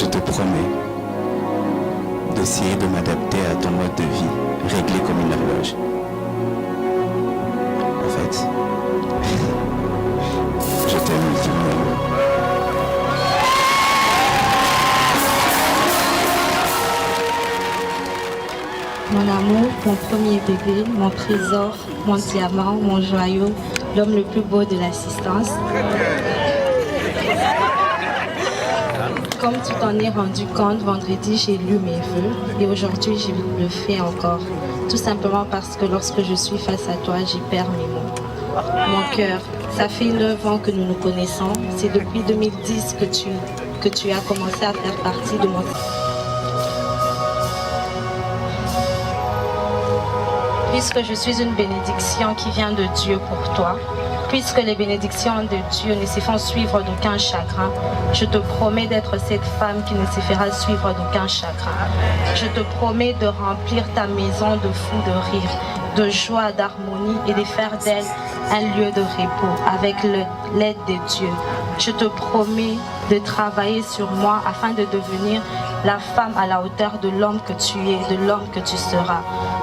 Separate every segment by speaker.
Speaker 1: je te promets d'essayer de m'adapter à ton mode de vie, réglé comme une horloge. En fait, je t'aime ultimement.
Speaker 2: Mon amour, mon premier bébé, mon trésor, mon diamant, mon joyau, l'homme le plus beau de l'assistance. Comme tu t'en es rendu compte, vendredi, j'ai lu mes vœux et aujourd'hui, je le fais encore. Tout simplement parce que lorsque je suis face à toi, j'y perds mes mots. Mon cœur, ça fait 9 ans que nous nous connaissons. C'est depuis 2010 que tu as commencé à faire partie de mon... Puisque je suis une bénédiction qui vient de Dieu pour toi, puisque les bénédictions de Dieu ne se font suivre d'aucun chagrin, je te promets d'être cette femme qui ne se fera suivre d'aucun chagrin. Je te promets de remplir ta maison de fous de rire, de joie, d'harmonie et de faire d'elle un lieu de repos avec l'aide de Dieu. Je te promets de travailler sur moi afin de devenir la femme à la hauteur de l'homme que tu es, de l'homme que tu seras.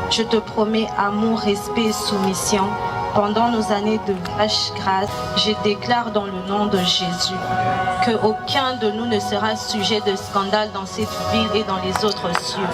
Speaker 2: Je te promets amour, respect et soumission. Pendant nos années de vache grasse, je déclare dans le nom de Jésus qu'aucun de nous ne sera sujet de scandale dans cette ville et dans les autres cieux.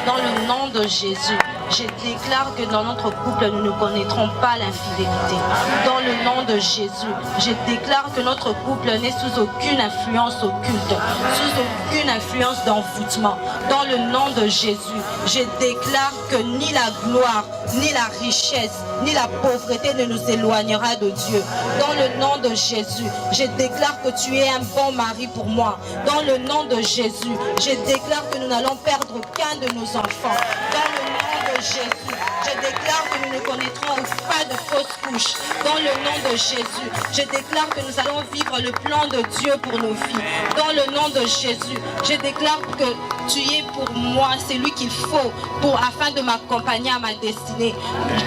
Speaker 2: Dans le nom de Jésus, je déclare que dans notre couple, nous ne connaîtrons pas l'infidélité. Dans le nom de Jésus, je déclare que notre couple n'est sous aucune influence occulte, sous aucune influence d'envoûtement. Dans le nom de Jésus, je déclare que ni la gloire, ni la richesse, ni la pauvreté ne nous éloignera de Dieu. Dans le nom de Jésus, je déclare que tu es un bon mari pour moi. Dans le nom de Jésus, je déclare que nous n'allons perdre aucun de nos enfants. Dans le nom de Jésus, je déclare que nous ne connaîtrons pas de fausses couches. Dans le nom de Jésus, je déclare que nous allons vivre le plan de Dieu pour nos filles. Dans le nom de Jésus, je déclare que tu es pour moi celui qu'il faut afin de m'accompagner à ma destinée.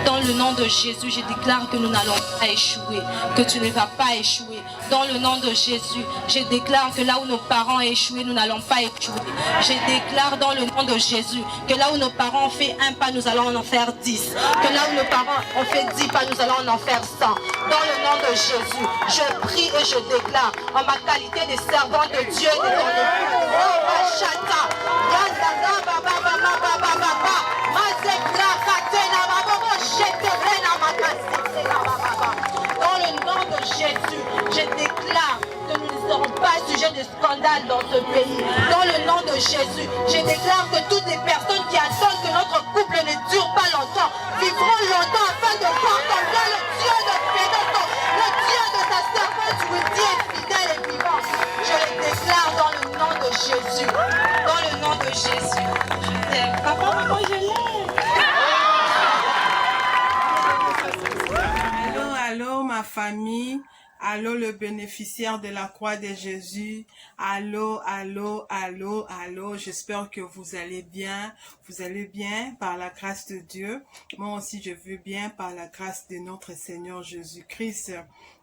Speaker 2: Dans le nom de Jésus, je déclare que nous n'allons pas échouer, que tu ne vas pas échouer. Dans le nom de Jésus, je déclare que là où nos parents ont échoué, nous n'allons pas échouer. Je déclare dans le nom de Jésus que là où nos parents ont fait un pas, nous allons en faire 10. Que là où nos parents ont fait 10 pas, nous allons en faire 100. Dans le nom de Jésus, je prie et je déclare en ma qualité de servant de Dieu et de ton époux. Dans le nom de Jésus, je déclare que nous ne serons pas sujets de scandale dans ce pays. Dans le nom de Jésus, je déclare que toutes les personnes qui attendent que notre couple ne dure pas longtemps vivront longtemps afin de voir combien le Dieu de Pédopole, le Dieu de ta servante Rudy est fidèle et vivant. Je le déclare dans le nom de Jésus. Dans le nom de Jésus. Je t'aime. Papa, maman, je l'aime.
Speaker 3: Allô ma famille, allô le bénéficiaire de la croix de Jésus, allô, j'espère que vous allez bien par la grâce de Dieu. Moi aussi je vais bien par la grâce de notre Seigneur Jésus-Christ.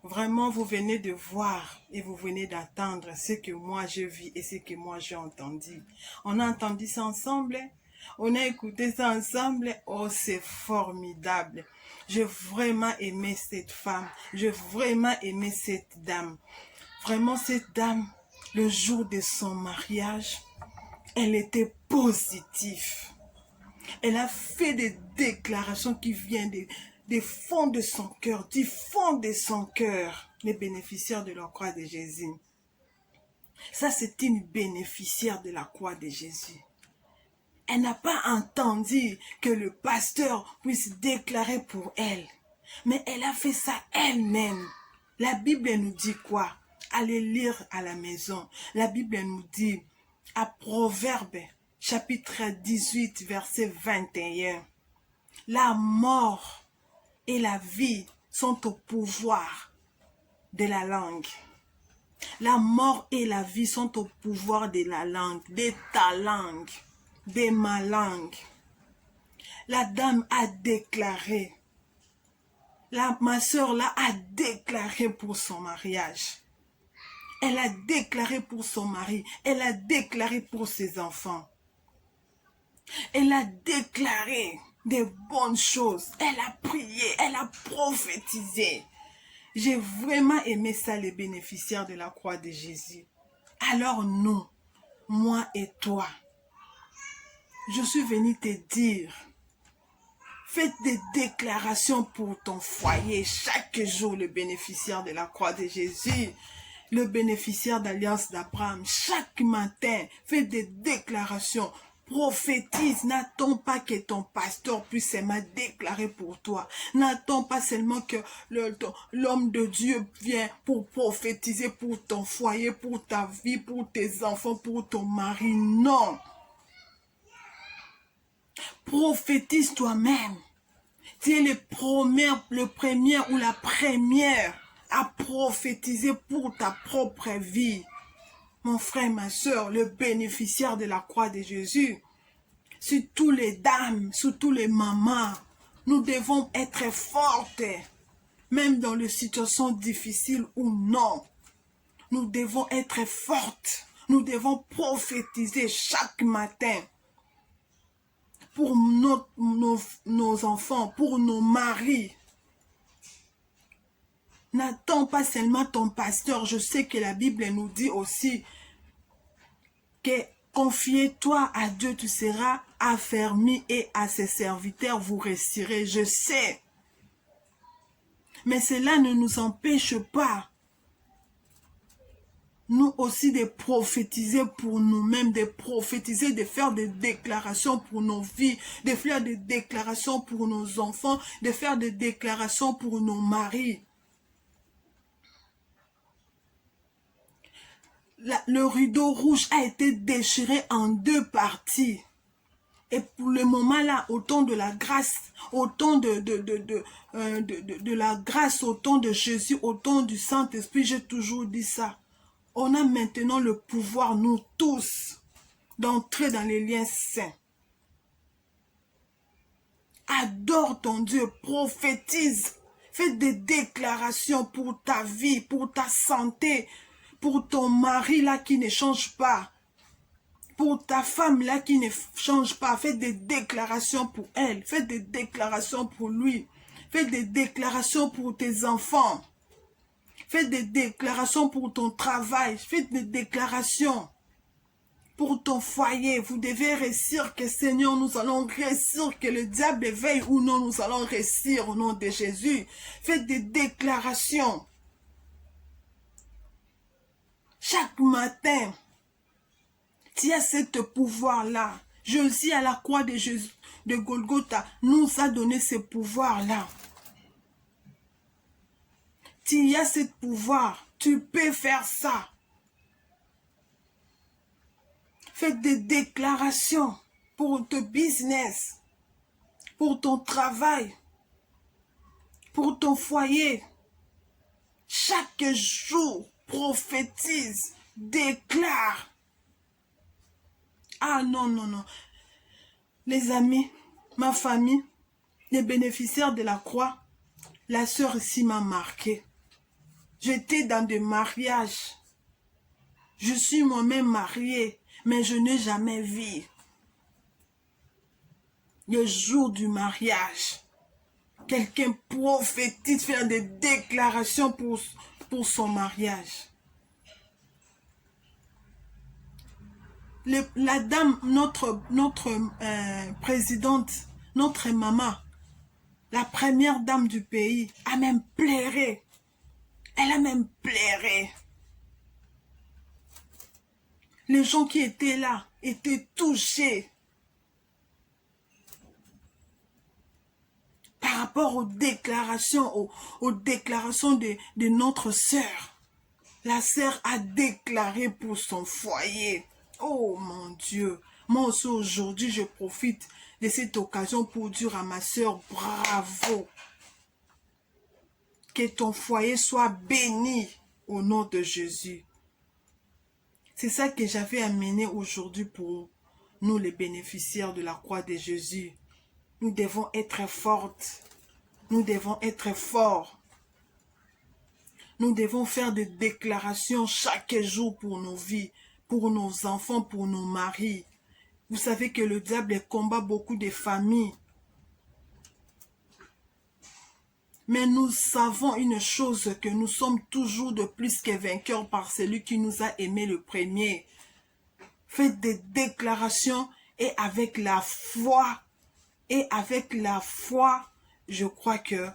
Speaker 3: Vraiment vous venez de voir et vous venez d'attendre ce que moi je vis et ce que moi j'ai entendu. On a entendu ça ensemble, on a écouté ça ensemble, oh c'est formidable. J'ai vraiment aimé cette femme. J'ai vraiment aimé cette dame. Vraiment, cette dame, le jour de son mariage, elle était positive. Elle a fait des déclarations qui viennent des fonds de son cœur, du fond de son cœur, les bénéficiaires de la croix de Jésus. Ça, c'est une bénéficiaire de la croix de Jésus. Elle n'a pas entendu que le pasteur puisse déclarer pour elle. Mais elle a fait ça elle-même. La Bible nous dit quoi? Allez lire à la maison. La Bible nous dit, à Proverbe, chapitre 18, verset 21, la mort et la vie sont au pouvoir de la langue. La mort et la vie sont au pouvoir de la langue, de ta langue, de ma langue. La dame a déclaré, ma soeur là a déclaré pour son mariage. Elle a déclaré pour son mari. Elle a déclaré pour ses enfants. Elle a déclaré des bonnes choses. Elle a prié. Elle a prophétisé. J'ai vraiment aimé ça, les bénéficiaires de la croix de Jésus. Alors nous, moi et toi, je suis venue te dire, faites des déclarations pour ton foyer chaque jour, le bénéficiaire de la croix de Jésus, le bénéficiaire d'Alliance d'Abraham. Chaque matin, faites des déclarations. Prophétise, n'attends pas que ton pasteur puisse seulement déclarer pour toi. N'attends pas seulement que l'homme de Dieu vienne pour prophétiser pour ton foyer, pour ta vie, pour tes enfants, pour ton mari. Non. Prophétise toi-même. Tu es le premier ou la première à prophétiser pour ta propre vie. Mon frère, ma soeur, le bénéficiaire de la croix de Jésus, sur tous les dames, sur tous les mamans, nous devons être fortes, même dans les situations difficiles ou non. Nous devons être fortes. Nous devons prophétiser chaque matin pour nos enfants, pour nos maris. N'attends pas seulement ton pasteur. Je sais que la Bible nous dit aussi que confie-toi à Dieu, tu seras affermi et à ses serviteurs vous réussirez. Je sais. Mais cela ne nous empêche pas, nous aussi, de prophétiser pour nous-mêmes, de prophétiser, de faire des déclarations pour nos vies, de faire des déclarations pour nos enfants, de faire des déclarations pour nos maris. Le rideau rouge a été déchiré en 2 parties. Et pour le moment là, au temps de la grâce, au temps de la grâce, au temps de Jésus, au temps du Saint-Esprit, j'ai toujours dit ça. On a maintenant le pouvoir, nous tous, d'entrer dans les liens saints. Adore ton Dieu, prophétise, fais des déclarations pour ta vie, pour ta santé, pour ton mari là qui ne change pas, pour ta femme là qui ne change pas. Fais des déclarations pour elle, fais des déclarations pour lui, fais des déclarations pour tes enfants, fais des déclarations pour ton travail, fais des déclarations pour ton foyer. Vous devez réussir, que Seigneur, nous allons réussir, que le diable veille ou non, nous allons réussir au nom de Jésus. Faites des déclarations. Chaque matin, tu as ce pouvoir-là. Jésus à la croix de Golgotha nous a donné ce pouvoir-là. Tu as ce pouvoir. Tu peux faire ça. Faites des déclarations pour ton business, pour ton travail, pour ton foyer. Chaque jour, prophétise, déclare. Ah non, non, non. Les amis, ma famille, les bénéficiaires de la croix, la sœur ici m'a marqué. J'étais dans des mariages. Je suis moi-même mariée, mais je n'ai jamais vu le jour du mariage quelqu'un prophétise, faire des déclarations pour son mariage. La dame, notre présidente, notre maman, la première dame du pays, a même pleuré. Elle a même pleuré. Les gens qui étaient là étaient touchés par rapport aux déclarations, aux déclarations de notre sœur. La sœur a déclaré pour son foyer. Oh mon Dieu, moi aussi aujourd'hui je profite de cette occasion pour dire à ma sœur, bravo. Que ton foyer soit béni au nom de Jésus. C'est ça que j'avais amené aujourd'hui pour nous les bénéficiaires de la croix de Jésus. Nous devons être fortes. Nous devons être forts. Nous devons faire des déclarations chaque jour pour nos vies, pour nos enfants, pour nos maris. Vous savez que le diable combat beaucoup de familles. Mais nous savons une chose, que nous sommes toujours de plus que vainqueurs par celui qui nous a aimés le premier. Faites des déclarations et avec la foi, je crois que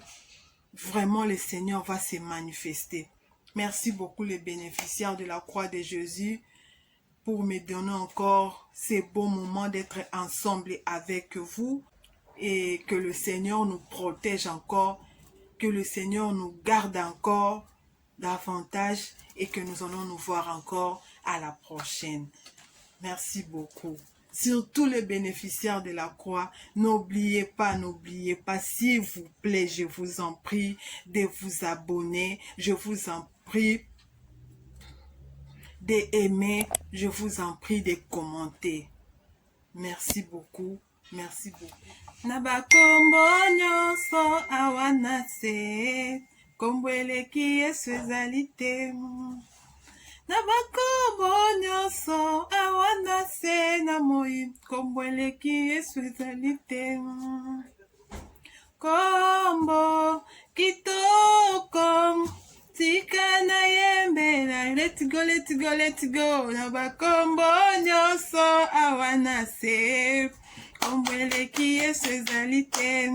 Speaker 3: vraiment le Seigneur va se manifester. Merci beaucoup les bénéficiaires de la croix de Jésus pour me donner encore ces beaux moments d'être ensemble avec vous et que le Seigneur nous protège encore, que le Seigneur nous garde encore davantage et que nous allons nous voir encore à la prochaine. Merci beaucoup. Surtout les bénéficiaires de la croix, n'oubliez pas, s'il vous plaît, je vous en prie de vous abonner, je vous en prie d'aimer, je vous en prie de commenter. Merci beaucoup, merci beaucoup. Nabakombo nyonso awanase, kombweleki Yesu ezalite. Nabakombo nyonso awanase na moi, kombweleki Yesu ezalite. Kombo kitoko tika na yembela, let's go, let's go, let's go. Nabakombo nyonso awanase, kombweleki Yesu ezalite.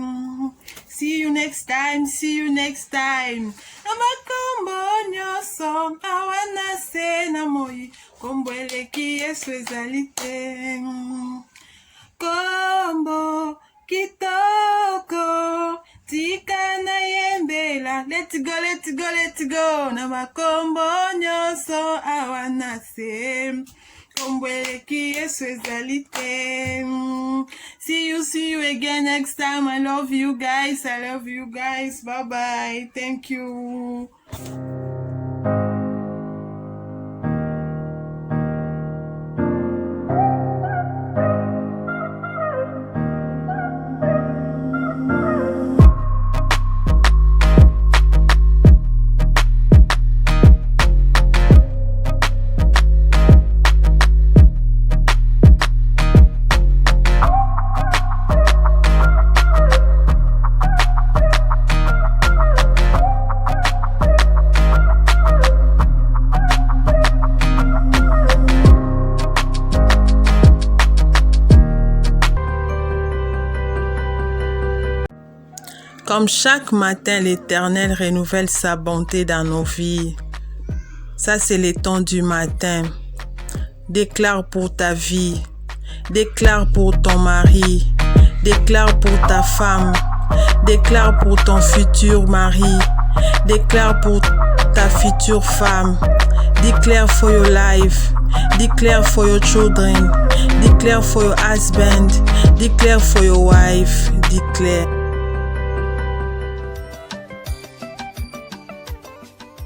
Speaker 3: See you next time, see you next time. Nabakombo nyonso awanase na moi, kombweleki Yesu ezalite. Kombo kitoko tika na yembela, let's go, let's go, let's go. Nabakombo nyonso awanase, kombweleki Yesu ezalite. See you again next time. I love you guys, bye bye, thank you. Comme chaque matin, l'Éternel renouvelle sa bonté dans nos vies. Ça, c'est le temps du matin. Déclare pour ta vie. Déclare pour ton mari. Déclare pour ta femme. Déclare pour ton futur mari. Déclare pour ta future femme. Declare for your life. Declare for your children. Declare for your husband. Declare for your wife. Declare.